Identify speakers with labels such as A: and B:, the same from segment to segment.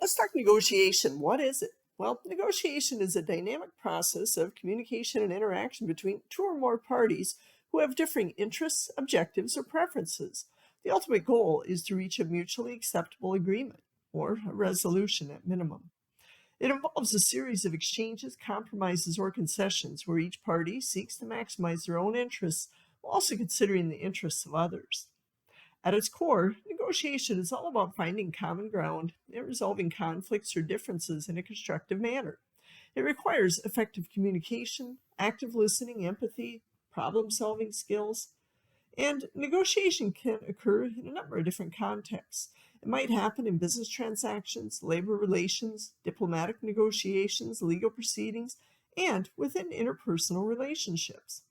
A: Let's talk negotiation. What is it? Well, negotiation is a dynamic process of communication and interaction between two or more parties who have differing interests, objectives, or preferences. The ultimate goal is to reach a mutually acceptable agreement, or a resolution at minimum. It involves a series of exchanges, compromises, or concessions where each party seeks to maximize their own interests while also considering the interests of others. At its core, negotiation is all about finding common ground and resolving conflicts or differences in a constructive manner. It requires effective communication, active listening, empathy, problem solving skills, and negotiation can occur in a number of different contexts. It might happen in business transactions, labor relations, diplomatic negotiations, legal proceedings, and within interpersonal relationships.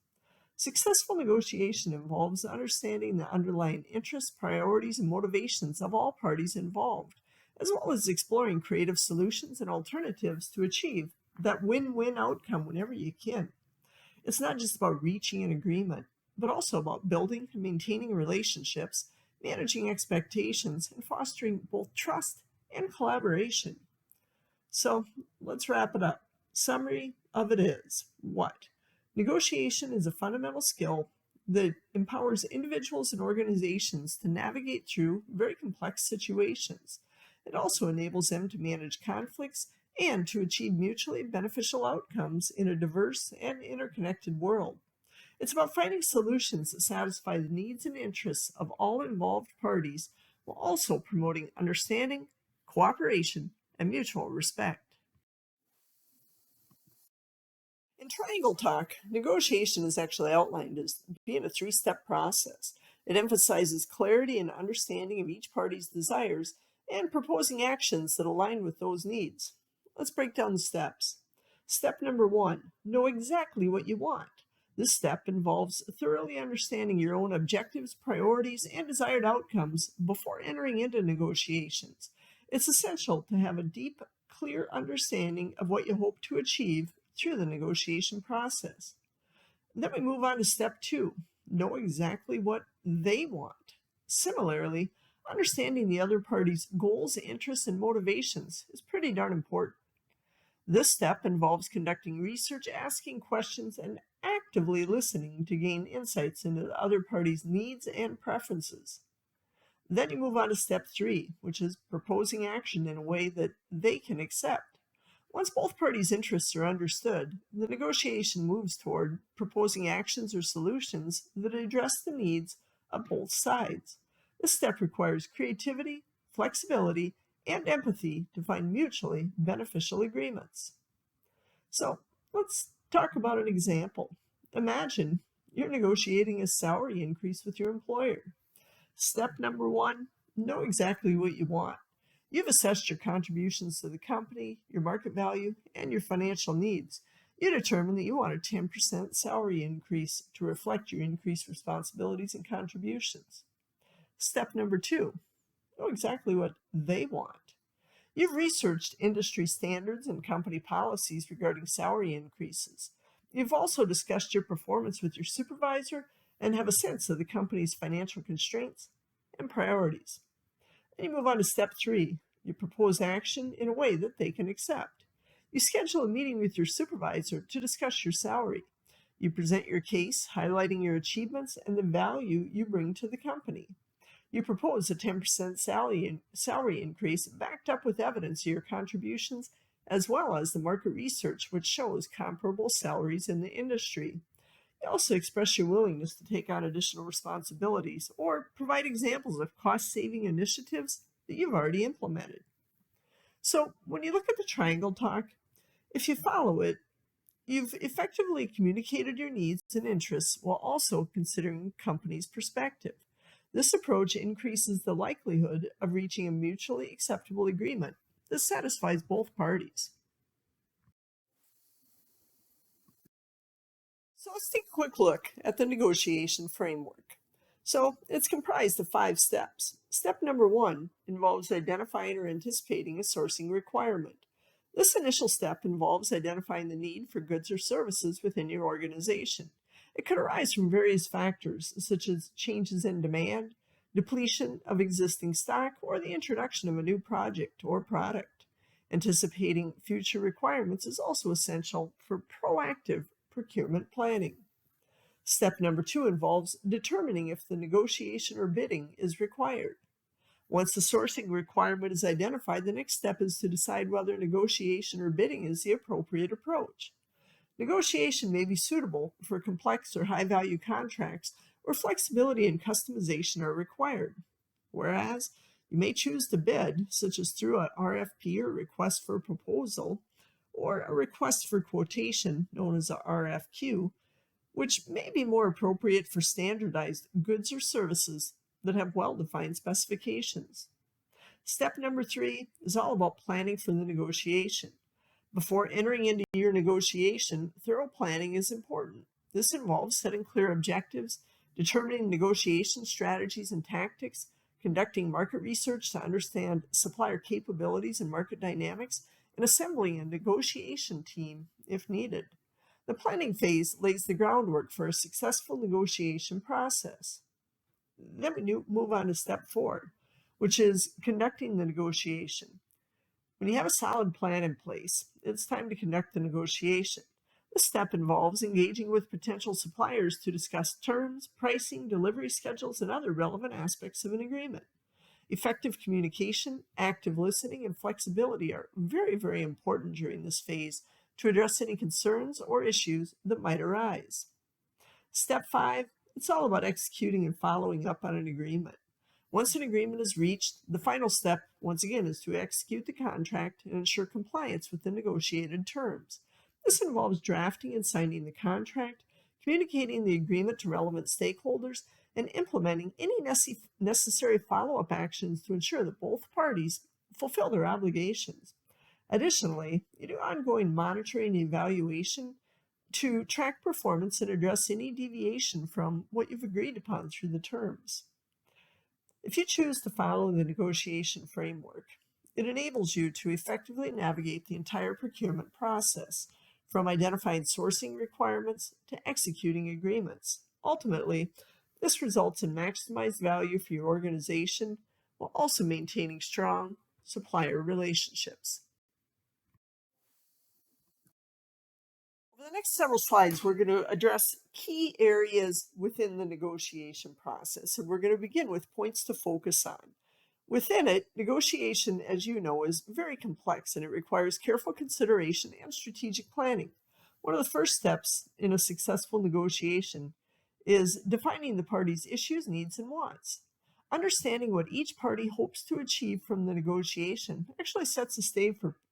A: Successful negotiation involves understanding the underlying interests, priorities, and motivations of all parties involved, as well as exploring creative solutions and alternatives to achieve that win-win outcome whenever you can. It's not just about reaching an agreement, but also about building and maintaining relationships, managing expectations, and fostering both trust and collaboration. So let's wrap it up. Summary of it is what? Negotiation is a fundamental skill that empowers individuals and organizations to navigate through very complex situations. It also enables them to manage conflicts and to achieve mutually beneficial outcomes in a diverse and interconnected world. It's about finding solutions that satisfy the needs and interests of all involved parties while also promoting understanding, cooperation, and mutual respect. In Triangle Talk, negotiation is actually outlined as being a three-step process. It emphasizes clarity and understanding of each party's desires and proposing actions that align with those needs. Let's break down the steps. Step number one, know exactly what you want. This step involves thoroughly understanding your own objectives, priorities, and desired outcomes before entering into negotiations. It's essential to have a deep, clear understanding of what you hope to achieve through the negotiation process. Then we move on to step two, know exactly what they want. Similarly, understanding the other party's goals, interests, and motivations is pretty darn important. This step involves conducting research, asking questions, and actively listening to gain insights into the other party's needs and preferences. Then you move on to step three, which is proposing action in a way that they can accept. Once both parties' interests are understood, the negotiation moves toward proposing actions or solutions that address the needs of both sides. This step requires creativity, flexibility, and empathy to find mutually beneficial agreements. So let's talk about an example. Imagine you're negotiating a salary increase with your employer. Step number one, know exactly what you want. You've assessed your contributions to the company, your market value, and your financial needs. You determine that you want a 10% salary increase to reflect your increased responsibilities and contributions. Step number two, know exactly what they want. You've researched industry standards and company policies regarding salary increases. You've also discussed your performance with your supervisor and have a sense of the company's financial constraints and priorities. Then you move on to step three. You propose action in a way that they can accept. You schedule a meeting with your supervisor to discuss your salary. You present your case, highlighting your achievements and the value you bring to the company. You propose a 10% salary increase backed up with evidence of your contributions, as well as the market research which shows comparable salaries in the industry. You also express your willingness to take on additional responsibilities or provide examples of cost-saving initiatives that you've already implemented. So when you look at the Triangle Talk, if you follow it, you've effectively communicated your needs and interests while also considering the company's perspective. This approach increases the likelihood of reaching a mutually acceptable agreement that satisfies both parties. So let's take a quick look at the negotiation framework. So it's comprised of 5 steps. Step number 1 involves identifying or anticipating a sourcing requirement. This initial step involves identifying the need for goods or services within your organization. It could arise from various factors, such as changes in demand, depletion of existing stock, or the introduction of a new project or product. Anticipating future requirements is also essential for proactive procurement planning. Step number 2 involves determining if the negotiation or bidding is required. Once the sourcing requirement is identified, the next step is to decide whether negotiation or bidding is the appropriate approach. Negotiation may be suitable for complex or high-value contracts where flexibility and customization are required, whereas you may choose to bid, such as through an RFP or request for proposal, or a request for quotation known as a RFQ, which may be more appropriate for standardized goods or services that have well-defined specifications. Step number 3 is all about planning for the negotiation. Before entering into your negotiation, thorough planning is important. This involves setting clear objectives, determining negotiation strategies and tactics, conducting market research to understand supplier capabilities and market dynamics, and assembling a negotiation team if needed. The planning phase lays the groundwork for a successful negotiation process. Then we move on to step 4, which is conducting the negotiation. When you have a solid plan in place, it's time to conduct the negotiation. This step involves engaging with potential suppliers to discuss terms, pricing, delivery schedules, and other relevant aspects of an agreement. Effective communication, active listening, and flexibility are very, very important during this phase to address any concerns or issues that might arise. Step 5, it's all about executing and following up on an agreement. Once an agreement is reached, the final step, once again, is to execute the contract and ensure compliance with the negotiated terms. This involves drafting and signing the contract, communicating the agreement to relevant stakeholders, and implementing any necessary follow-up actions to ensure that both parties fulfill their obligations. Additionally, you do ongoing monitoring and evaluation to track performance and address any deviation from what you've agreed upon through the terms. If you choose to follow the negotiation framework, it enables you to effectively navigate the entire procurement process, from identifying sourcing requirements to executing agreements. Ultimately, this results in maximized value for your organization while also maintaining strong supplier relationships. Over the next several slides, we're going to address key areas within the negotiation process, and we're going to begin with points to focus on. Within it, negotiation, as you know, is very complex and it requires careful consideration and strategic planning. One of the first steps in a successful negotiation is defining the parties' issues, needs, and wants. Understanding what each party hopes to achieve from the negotiation actually sets the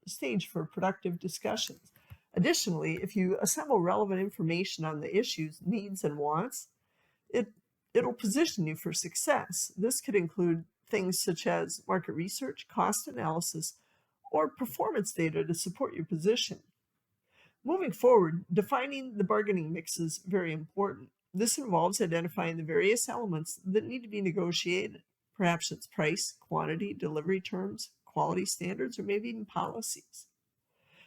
A: stage for productive discussions. Additionally, if you assemble relevant information on the issues, needs, and wants, it'll position you for success. This could include things such as market research, cost analysis, or performance data to support your position. Moving forward, defining the bargaining mix is very important. This involves identifying the various elements that need to be negotiated. Perhaps it's price, quantity, delivery terms, quality standards, or maybe even policies.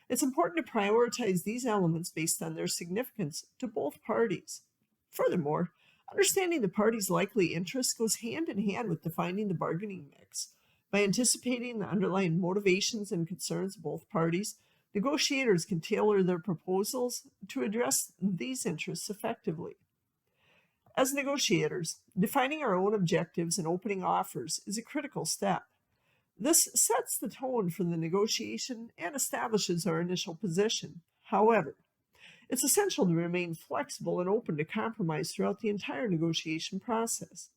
A: It's important to prioritize these elements based on their significance to both parties. Furthermore, understanding the parties' likely interests goes hand in hand with defining the bargaining mix. By anticipating the underlying motivations and concerns of both parties, negotiators can tailor their proposals to address these interests effectively. As negotiators, defining our own objectives and opening offers is a critical step. This sets the tone for the negotiation and establishes our initial position. However, it's essential to remain flexible and open to compromise throughout the entire negotiation process.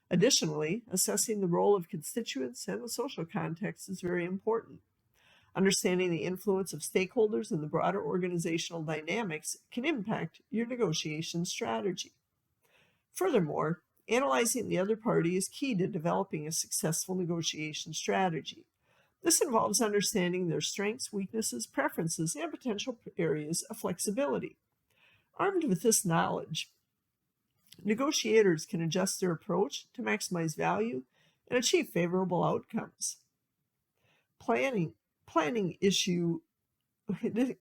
A: Additionally, assessing the role of constituents and the social context is very important. Understanding the influence of stakeholders and the broader organizational dynamics can impact your negotiation strategy. Furthermore, analyzing the other party is key to developing a successful negotiation strategy. This involves understanding their strengths, weaknesses, preferences, and potential areas of flexibility. Armed with this knowledge, negotiators can adjust their approach to maximize value and achieve favorable outcomes.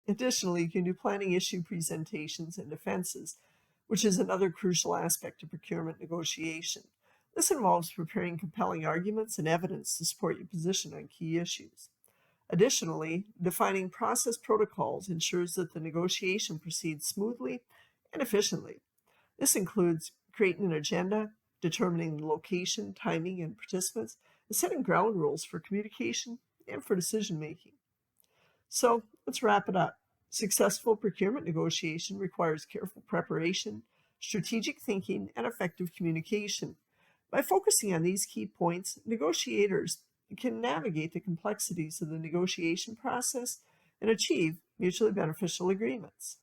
A: Additionally, you can do planning issue presentations and defenses, which is another crucial aspect of procurement negotiation. This involves preparing compelling arguments and evidence to support your position on key issues. Additionally, defining process protocols ensures that the negotiation proceeds smoothly and efficiently. This includes creating an agenda, determining the location, timing, and participants, and setting ground rules for communication and for decision making. So let's wrap it up. Successful procurement negotiation requires careful preparation, strategic thinking, and effective communication. By focusing on these key points, negotiators can navigate the complexities of the negotiation process and achieve mutually beneficial agreements.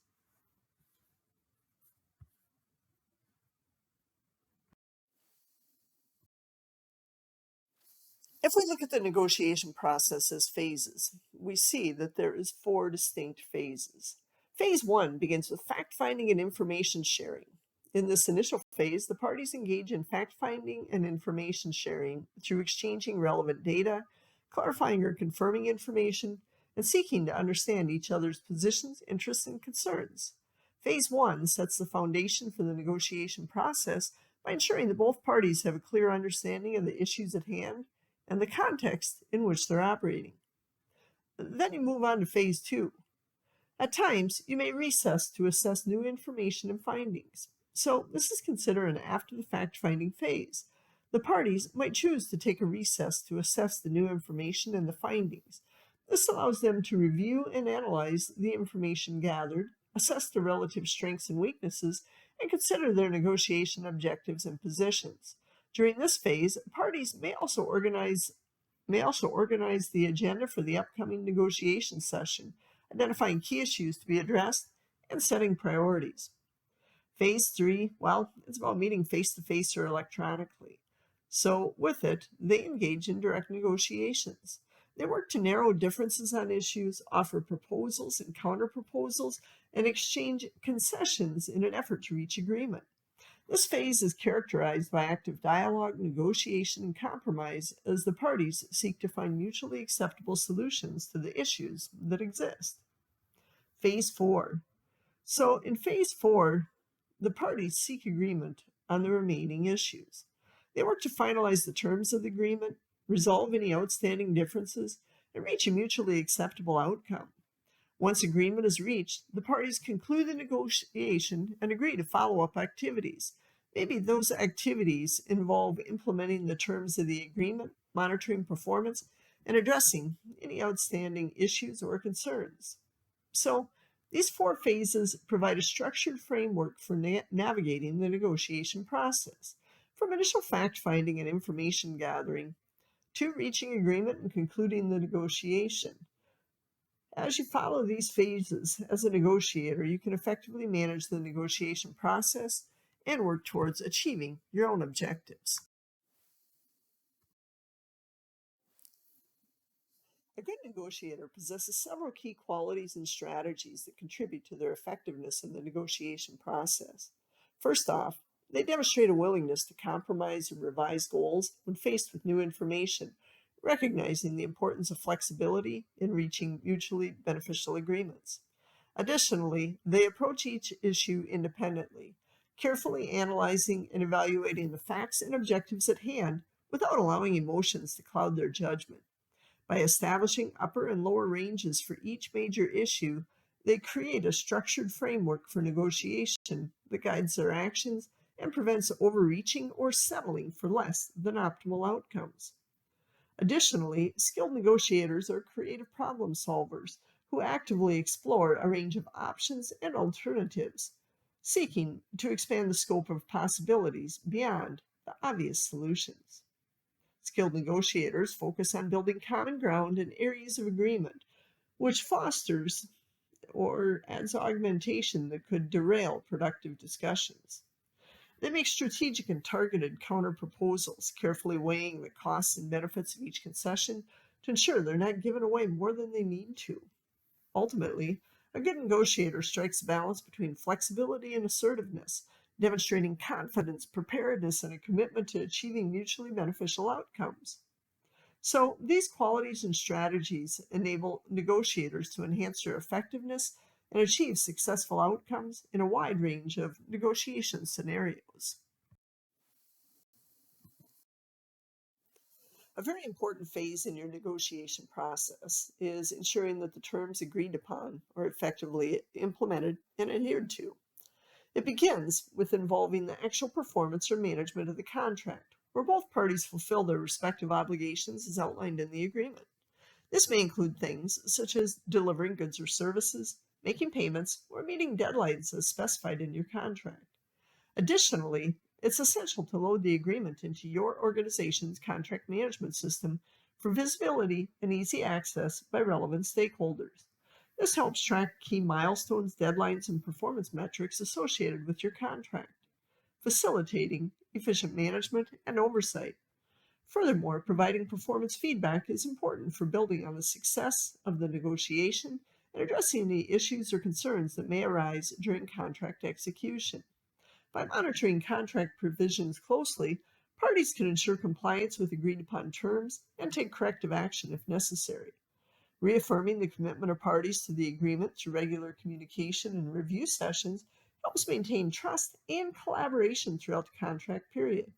A: If we look at the negotiation process as phases, we see that there is four distinct phases. Phase one begins with fact finding and information sharing. In this initial phase, the parties engage in fact finding and information sharing through exchanging relevant data, clarifying or confirming information, and seeking to understand each other's positions, interests, and concerns. Phase one sets the foundation for the negotiation process by ensuring that both parties have a clear understanding of the issues at hand and the context in which they're operating. Then you move on to phase two. At times, you may recess to assess new information and findings. So, this is considered an after the fact finding phase. The parties might choose to take a recess to assess the new information and the findings. This allows them to review and analyze the information gathered, assess the relative strengths and weaknesses, and consider their negotiation objectives and positions. During this phase, parties may also organize the agenda for the upcoming negotiation session, identifying key issues to be addressed and setting priorities. Phase three, well, it's about meeting face to face or electronically. So, with it, they engage in direct negotiations. They work to narrow differences on issues, offer proposals and counter proposals, and exchange concessions in an effort to reach agreement. This phase is characterized by active dialogue, negotiation, and compromise as the parties seek to find mutually acceptable solutions to the issues that exist. Phase 4. So, in Phase 4, the parties seek agreement on the remaining issues. They work to finalize the terms of the agreement, resolve any outstanding differences, and reach a mutually acceptable outcome. Once agreement is reached, the parties conclude the negotiation and agree to follow up activities. Maybe those activities involve implementing the terms of the agreement, monitoring performance, and addressing any outstanding issues or concerns. So, these four phases provide a structured framework for navigating the negotiation process, from initial fact finding and information gathering to reaching agreement and concluding the negotiation. As you follow these phases as a negotiator, you can effectively manage the negotiation process and work towards achieving your own objectives. A good negotiator possesses several key qualities and strategies that contribute to their effectiveness in the negotiation process. First off, they demonstrate a willingness to compromise and revise goals when faced with new information, recognizing the importance of flexibility in reaching mutually beneficial agreements. Additionally, they approach each issue independently, carefully analyzing and evaluating the facts and objectives at hand without allowing emotions to cloud their judgment. By establishing upper and lower ranges for each major issue, they create a structured framework for negotiation that guides their actions and prevents overreaching or settling for less than optimal outcomes. Additionally, skilled negotiators are creative problem solvers who actively explore a range of options and alternatives, seeking to expand the scope of possibilities beyond the obvious solutions. Skilled negotiators focus on building common ground in areas of agreement, which fosters or adds augmentation that could derail productive discussions. They make strategic and targeted counterproposals, carefully weighing the costs and benefits of each concession to ensure they're not giving away more than they need to. Ultimately, a good negotiator strikes a balance between flexibility and assertiveness, demonstrating confidence, preparedness, and a commitment to achieving mutually beneficial outcomes. So, these qualities and strategies enable negotiators to enhance their effectiveness and achieve successful outcomes in a wide range of negotiation scenarios. A very important phase in your negotiation process is ensuring that the terms agreed upon are effectively implemented and adhered to. It begins with involving the actual performance or management of the contract, where both parties fulfill their respective obligations as outlined in the agreement. This may include things such as delivering goods or services, making payments, or meeting deadlines as specified in your contract. Additionally, it's essential to load the agreement into your organization's contract management system for visibility and easy access by relevant stakeholders. This helps track key milestones, deadlines, and performance metrics associated with your contract, facilitating efficient management and oversight. Furthermore, providing performance feedback is important for building on the success of the negotiation and addressing any issues or concerns that may arise during contract execution. By monitoring contract provisions closely, parties can ensure compliance with agreed upon terms and take corrective action if necessary. Reaffirming the commitment of parties to the agreement through regular communication and review sessions helps maintain trust and collaboration throughout the contract period.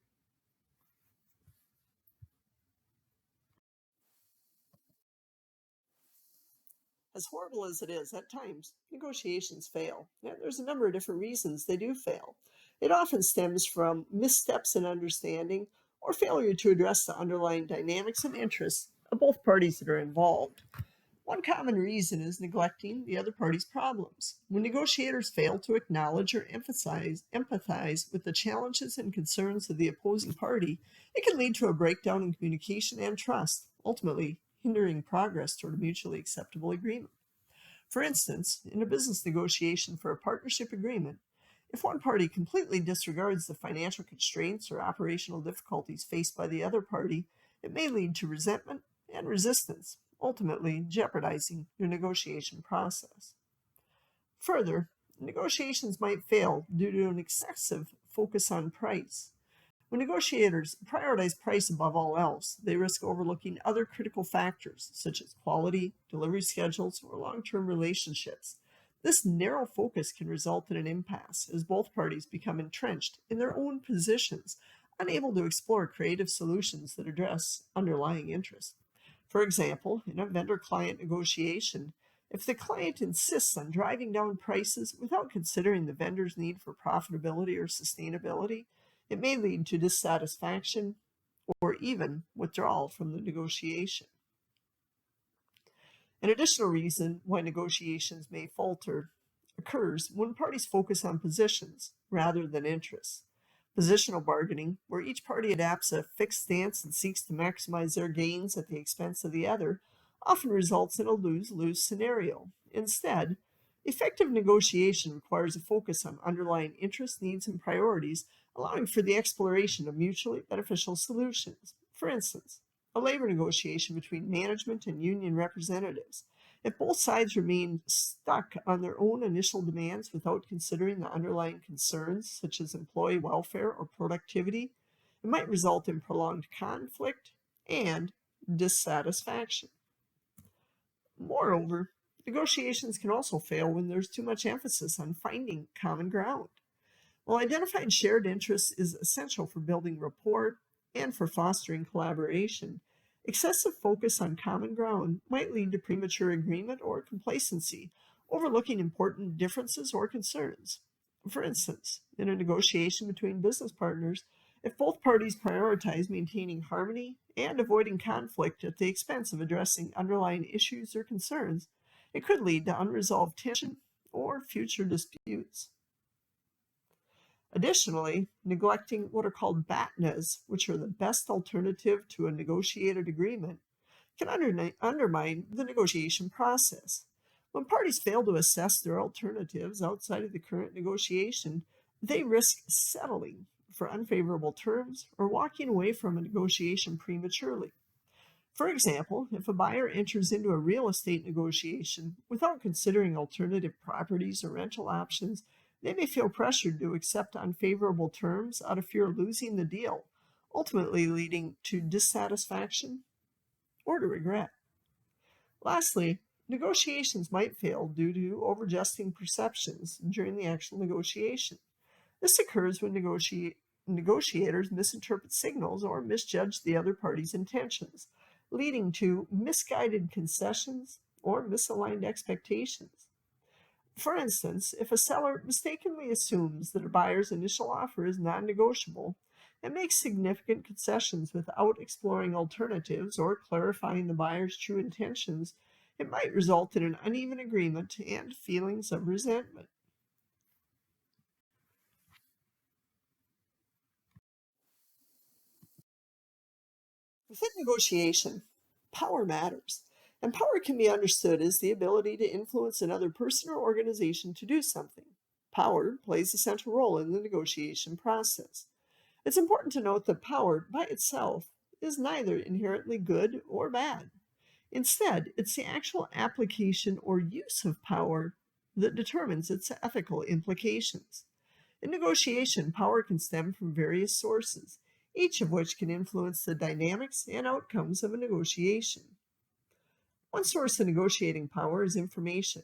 A: As horrible as it is, at times negotiations fail. And there's a number of different reasons they do fail. It often stems from missteps in understanding or failure to address the underlying dynamics and interests of both parties that are involved. One common reason is neglecting the other party's problems. When negotiators fail to acknowledge or empathize with the challenges and concerns of the opposing party, it can lead to a breakdown in communication and trust, ultimately hindering progress toward a mutually acceptable agreement. For instance, in a business negotiation for a partnership agreement, if one party completely disregards the financial constraints or operational difficulties faced by the other party, it may lead to resentment and resistance, ultimately jeopardizing your negotiation process. Further, negotiations might fail due to an excessive focus on price. When negotiators prioritize price above all else, they risk overlooking other critical factors such as quality, delivery schedules, or long-term relationships. This narrow focus can result in an impasse as both parties become entrenched in their own positions, unable to explore creative solutions that address underlying interests. For example, in a vendor-client negotiation, if the client insists on driving down prices without considering the vendor's need for profitability or sustainability, it may lead to dissatisfaction or even withdrawal from the negotiation. An additional reason why negotiations may falter occurs when parties focus on positions rather than interests. Positional bargaining, where each party adapts a fixed stance and seeks to maximize their gains at the expense of the other, often results in a lose-lose scenario. Instead, effective negotiation requires a focus on underlying interests, needs, and priorities, allowing for the exploration of mutually beneficial solutions. For instance, a labor negotiation between management and union representatives. If both sides remain stuck on their own initial demands without considering the underlying concerns, such as employee welfare or productivity, it might result in prolonged conflict and dissatisfaction. Moreover, negotiations can also fail when there's too much emphasis on finding common ground. While identifying shared interests is essential for building rapport and for fostering collaboration, excessive focus on common ground might lead to premature agreement or complacency, overlooking important differences or concerns. For instance, in a negotiation between business partners, if both parties prioritize maintaining harmony and avoiding conflict at the expense of addressing underlying issues or concerns, it could lead to unresolved tension or future disputes. Additionally, neglecting what are called BATNAs, which are the best alternative to a negotiated agreement, can undermine the negotiation process. When parties fail to assess their alternatives outside of the current negotiation, they risk settling for unfavorable terms or walking away from a negotiation prematurely. For example, if a buyer enters into a real estate negotiation without considering alternative properties or rental options, they may feel pressured to accept unfavorable terms out of fear of losing the deal, ultimately leading to dissatisfaction or to regret. Lastly, negotiations might fail due to overadjusting perceptions during the actual negotiation. This occurs when negotiators misinterpret signals or misjudge the other party's intentions, leading to misguided concessions or misaligned expectations. For instance, if a seller mistakenly assumes that a buyer's initial offer is non negotiable and makes significant concessions without exploring alternatives or clarifying the buyer's true intentions, it might result in an uneven agreement and feelings of resentment. Within negotiation, power matters, and power can be understood as the ability to influence another person or organization to do something. Power plays a central role in the negotiation process. It's important to note that power by itself is neither inherently good or bad. Instead, it's the actual application or use of power that determines its ethical implications. In negotiation, power can stem from various sources, each of which can influence the dynamics and outcomes of a negotiation. One source of negotiating power is information.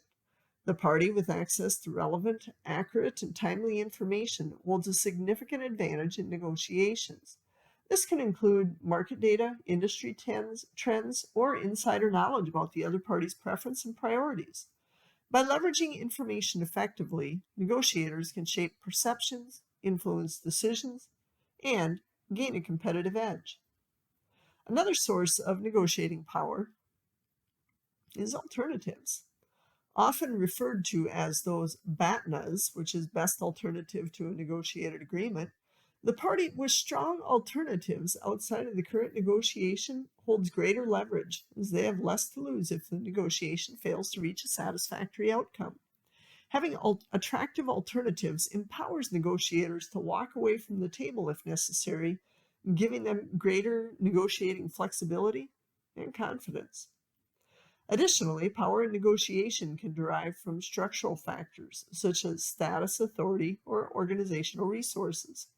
A: The party with access to relevant, accurate, and timely information holds a significant advantage in negotiations. This can include market data, industry trends, or insider knowledge about the other party's preference and priorities. By leveraging information effectively, negotiators can shape perceptions, influence decisions, and gain a competitive edge. Another source of negotiating power is alternatives. Often referred to as those BATNAs, which is best alternative to a negotiated agreement, the party with strong alternatives outside of the current negotiation holds greater leverage, as they have less to lose if the negotiation fails to reach a satisfactory outcome. Having attractive alternatives empowers negotiators to walk away from the table if necessary, giving them greater negotiating flexibility and confidence. Additionally, power in negotiation can derive from structural factors such as status, authority, or organizational resources.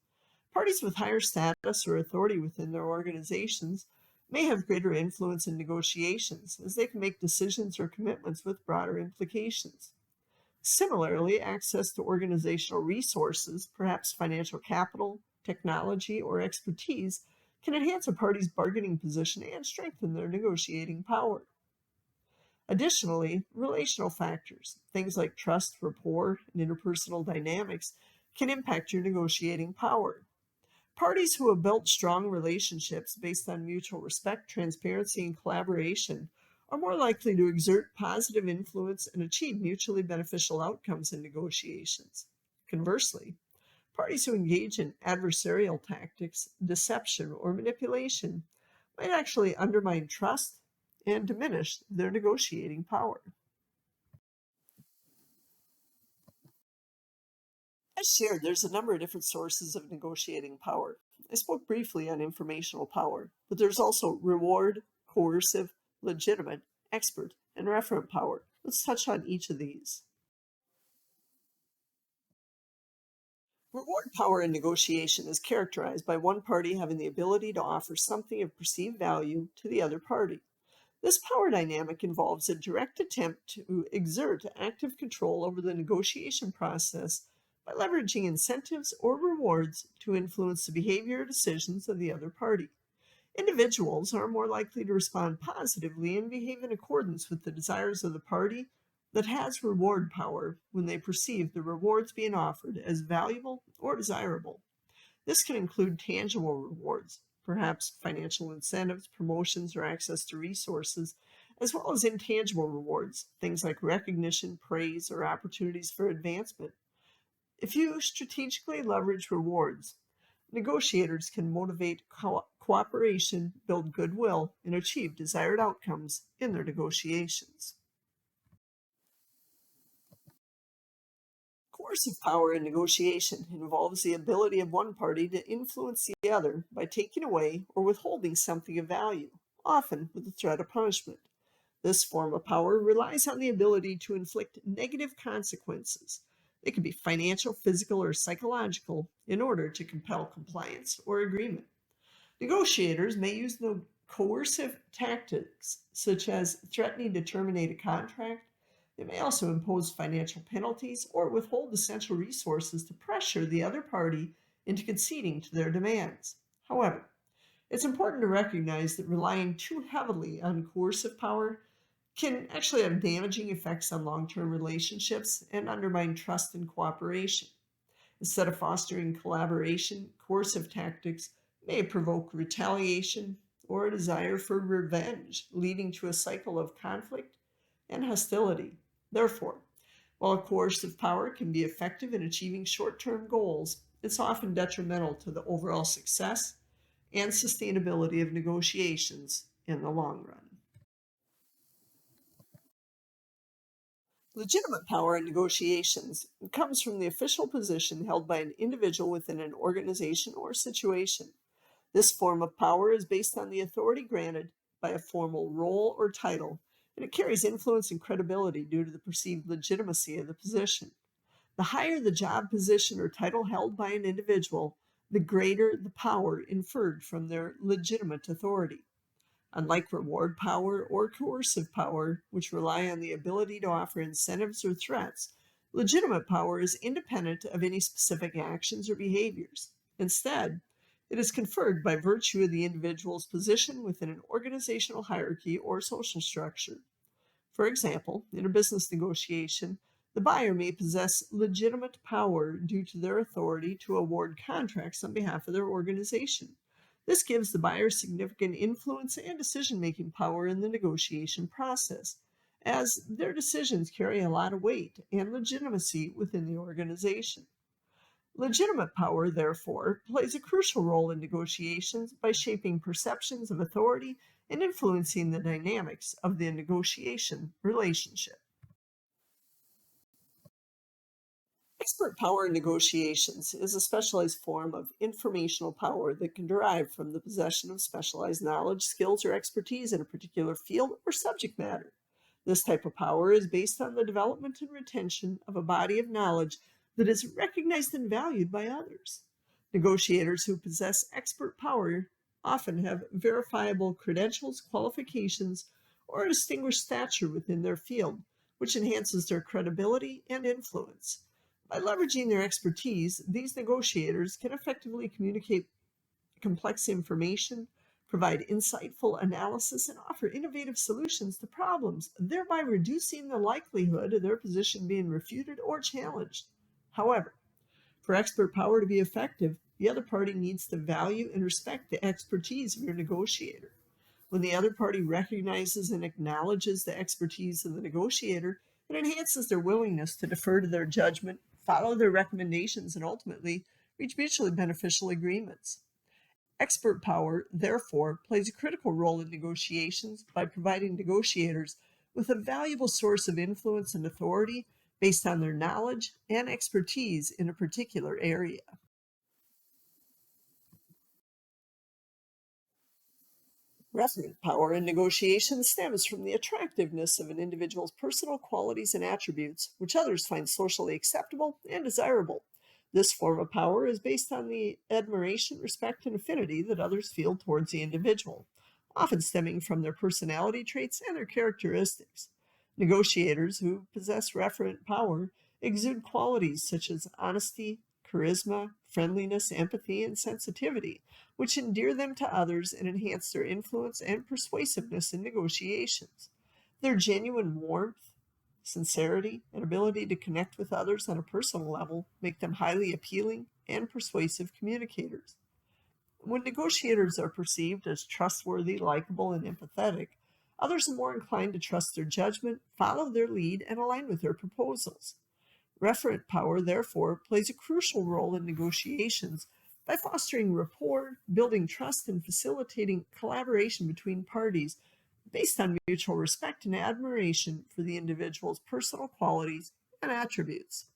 A: Parties with higher status or authority within their organizations may have greater influence in negotiations, as they can make decisions or commitments with broader implications. Similarly, access to organizational resources, perhaps financial capital, technology, or expertise, can enhance a party's bargaining position and strengthen their negotiating power. Additionally, relational factors, things like trust, rapport, and interpersonal dynamics, can impact your negotiating power. Parties who have built strong relationships based on mutual respect, transparency, and collaboration are more likely to exert positive influence and achieve mutually beneficial outcomes in negotiations. Conversely, parties who engage in adversarial tactics, deception, or manipulation might actually undermine trust and diminish their negotiating power. As shared, there's a number of different sources of negotiating power. I spoke briefly on informational power, but there's also reward, coercive, legitimate, expert, and referent power. Let's touch on each of these. Reward power in negotiation is characterized by one party having the ability to offer something of perceived value to the other party. This power dynamic involves a direct attempt to exert active control over the negotiation process by leveraging incentives or rewards to influence the behavior or decisions of the other party. Individuals are more likely to respond positively and behave in accordance with the desires of the party that has reward power when they perceive the rewards being offered as valuable or desirable. This can include tangible rewards, perhaps financial incentives, promotions, or access to resources, as well as intangible rewards, things like recognition, praise, or opportunities for advancement. If you strategically leverage rewards, negotiators can motivate cooperation, build goodwill, and achieve desired outcomes in their negotiations. Coercive power in negotiation involves the ability of one party to influence the other by taking away or withholding something of value, often with the threat of punishment. This form of power relies on the ability to inflict negative consequences. They can be financial, physical, or psychological in order to compel compliance or agreement. Negotiators may use the coercive tactics, such as threatening to terminate a contract. They may also impose financial penalties or withhold essential resources to pressure the other party into conceding to their demands. However, it's important to recognize that relying too heavily on coercive power can actually have damaging effects on long term relationships and undermine trust and cooperation. Instead of fostering collaboration, coercive tactics may provoke retaliation or a desire for revenge, leading to a cycle of conflict and hostility. Therefore, while coercive power can be effective in achieving short term goals, it's often detrimental to the overall success and sustainability of negotiations in the long run. Legitimate power in negotiations comes from the official position held by an individual within an organization or situation. This form of power is based on the authority granted by a formal role or title, and it carries influence and credibility due to the perceived legitimacy of the position. The higher the job position or title held by an individual, the greater the power inferred from their legitimate authority. Unlike reward power or coercive power, which rely on the ability to offer incentives or threats, legitimate power is independent of any specific actions or behaviors. Instead, it is conferred by virtue of the individual's position within an organizational hierarchy or social structure. For example, in a business negotiation, the buyer may possess legitimate power due to their authority to award contracts on behalf of their organization. This gives the buyer significant influence and decision making power in the negotiation process, as their decisions carry a lot of weight and legitimacy within the organization. Legitimate power, therefore, plays a crucial role in negotiations by shaping perceptions of authority and influencing the dynamics of the negotiation relationship. Expert power in negotiations is a specialized form of informational power that can derive from the possession of specialized knowledge, skills, or expertise in a particular field or subject matter. This type of power is based on the development and retention of a body of knowledge that is recognized and valued by others. Negotiators who possess expert power often have verifiable credentials, qualifications, or a distinguished stature within their field, which enhances their credibility and influence. By leveraging their expertise, these negotiators can effectively communicate complex information, provide insightful analysis, and offer innovative solutions to problems, thereby reducing the likelihood of their position being refuted or challenged. However, for expert power to be effective, the other party needs to value and respect the expertise of your negotiator. When the other party recognizes and acknowledges the expertise of the negotiator, it enhances their willingness to defer to their judgment, follow their recommendations, and ultimately reach mutually beneficial agreements. Expert power, therefore, plays a critical role in negotiations by providing negotiators with a valuable source of influence and authority based on their knowledge and expertise in a particular area. Referent power in negotiations stems from the attractiveness of an individual's personal qualities and attributes, which others find socially acceptable and desirable. This form of power is based on the admiration, respect, and affinity that others feel towards the individual, often stemming from their personality traits and their characteristics. Negotiators who possess referent power exude qualities such as honesty, charisma, friendliness, empathy, and sensitivity, which endear them to others and enhance their influence and persuasiveness in negotiations. Their genuine warmth, sincerity, and ability to connect with others on a personal level make them highly appealing and persuasive communicators. When negotiators are perceived as trustworthy, likable, and empathetic, others are more inclined to trust their judgment, follow their lead, and align with their proposals. Referent power, therefore, plays a crucial role in negotiations by fostering rapport, building trust, and facilitating collaboration between parties based on mutual respect and admiration for the individual's personal qualities and attributes.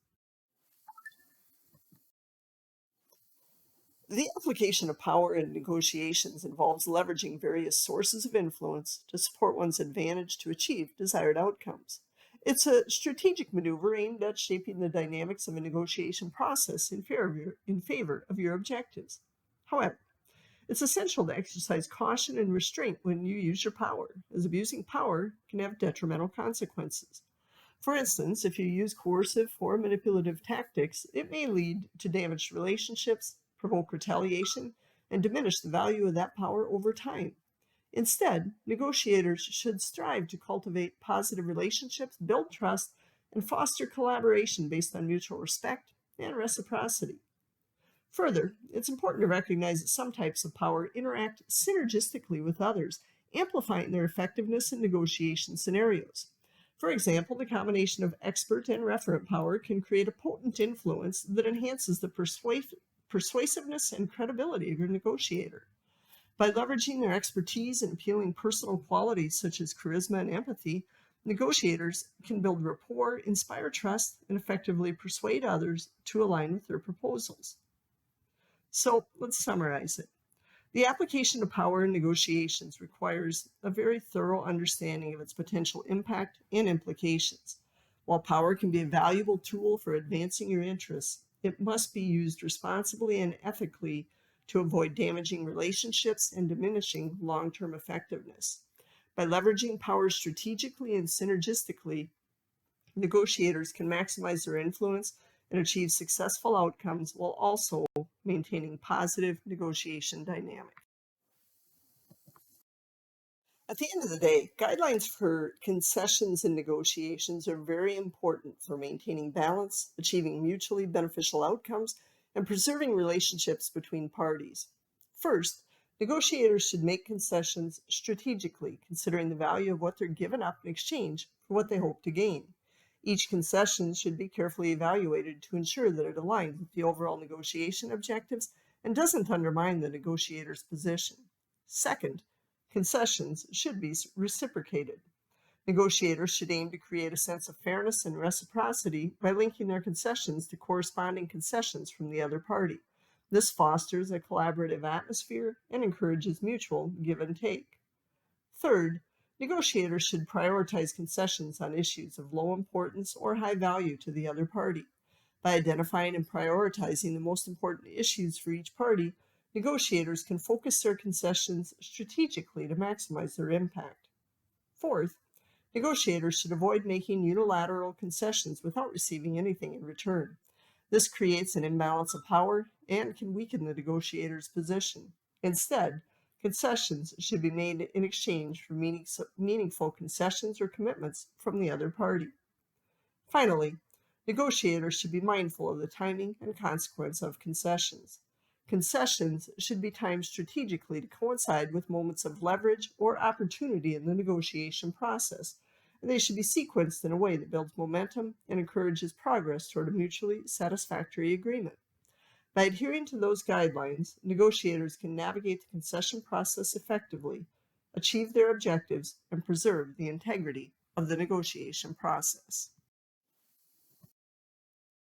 A: The application of power in negotiations involves leveraging various sources of influence to support one's advantage to achieve desired outcomes. It's a strategic maneuver aimed at shaping the dynamics of a negotiation process in favor of your objectives. However, it's essential to exercise caution and restraint when you use your power, as abusing power can have detrimental consequences. For instance, if you use coercive or manipulative tactics, it may lead to damaged relationships, provoke retaliation, and diminish the value of that power over time. Instead, negotiators should strive to cultivate positive relationships, build trust, and foster collaboration based on mutual respect and reciprocity. Further, it's important to recognize that some types of power interact synergistically with others, amplifying their effectiveness in negotiation scenarios. For example, the combination of expert and referent power can create a potent influence that enhances the persuasiveness and credibility of your negotiator. By leveraging their expertise and appealing personal qualities such as charisma and empathy, negotiators can build rapport, inspire trust, and effectively persuade others to align with their proposals. So let's summarize it. The application of power in negotiations requires a very thorough understanding of its potential impact and implications. While power can be a valuable tool for advancing your interests, it must be used responsibly and ethically to avoid damaging relationships and diminishing long-term effectiveness. By leveraging power strategically and synergistically, negotiators can maximize their influence and achieve successful outcomes while also maintaining positive negotiation dynamics. At the end of the day, guidelines for concessions and negotiations are very important for maintaining balance, achieving mutually beneficial outcomes, and preserving relationships between parties. First, negotiators should make concessions strategically, considering the value of what they're given up in exchange for what they hope to gain. Each concession should be carefully evaluated to ensure that it aligns with the overall negotiation objectives and doesn't undermine the negotiator's position. Second, concessions should be reciprocated. Negotiators should aim to create a sense of fairness and reciprocity by linking their concessions to corresponding concessions from the other party. This fosters a collaborative atmosphere and encourages mutual give and take. Third, negotiators should prioritize concessions on issues of low importance or high value to the other party. By identifying and prioritizing the most important issues for each party, negotiators can focus their concessions strategically to maximize their impact. Fourth, negotiators should avoid making unilateral concessions without receiving anything in return. This creates an imbalance of power and can weaken the negotiator's position. Instead, concessions should be made in exchange for meaningful concessions or commitments from the other party. Finally, negotiators should be mindful of the timing and consequence of concessions. Concessions should be timed strategically to coincide with moments of leverage or opportunity in the negotiation process, and they should be sequenced in a way that builds momentum and encourages progress toward a mutually satisfactory agreement. By adhering to those guidelines, negotiators can navigate the concession process effectively, achieve their objectives, and preserve the integrity of the negotiation process.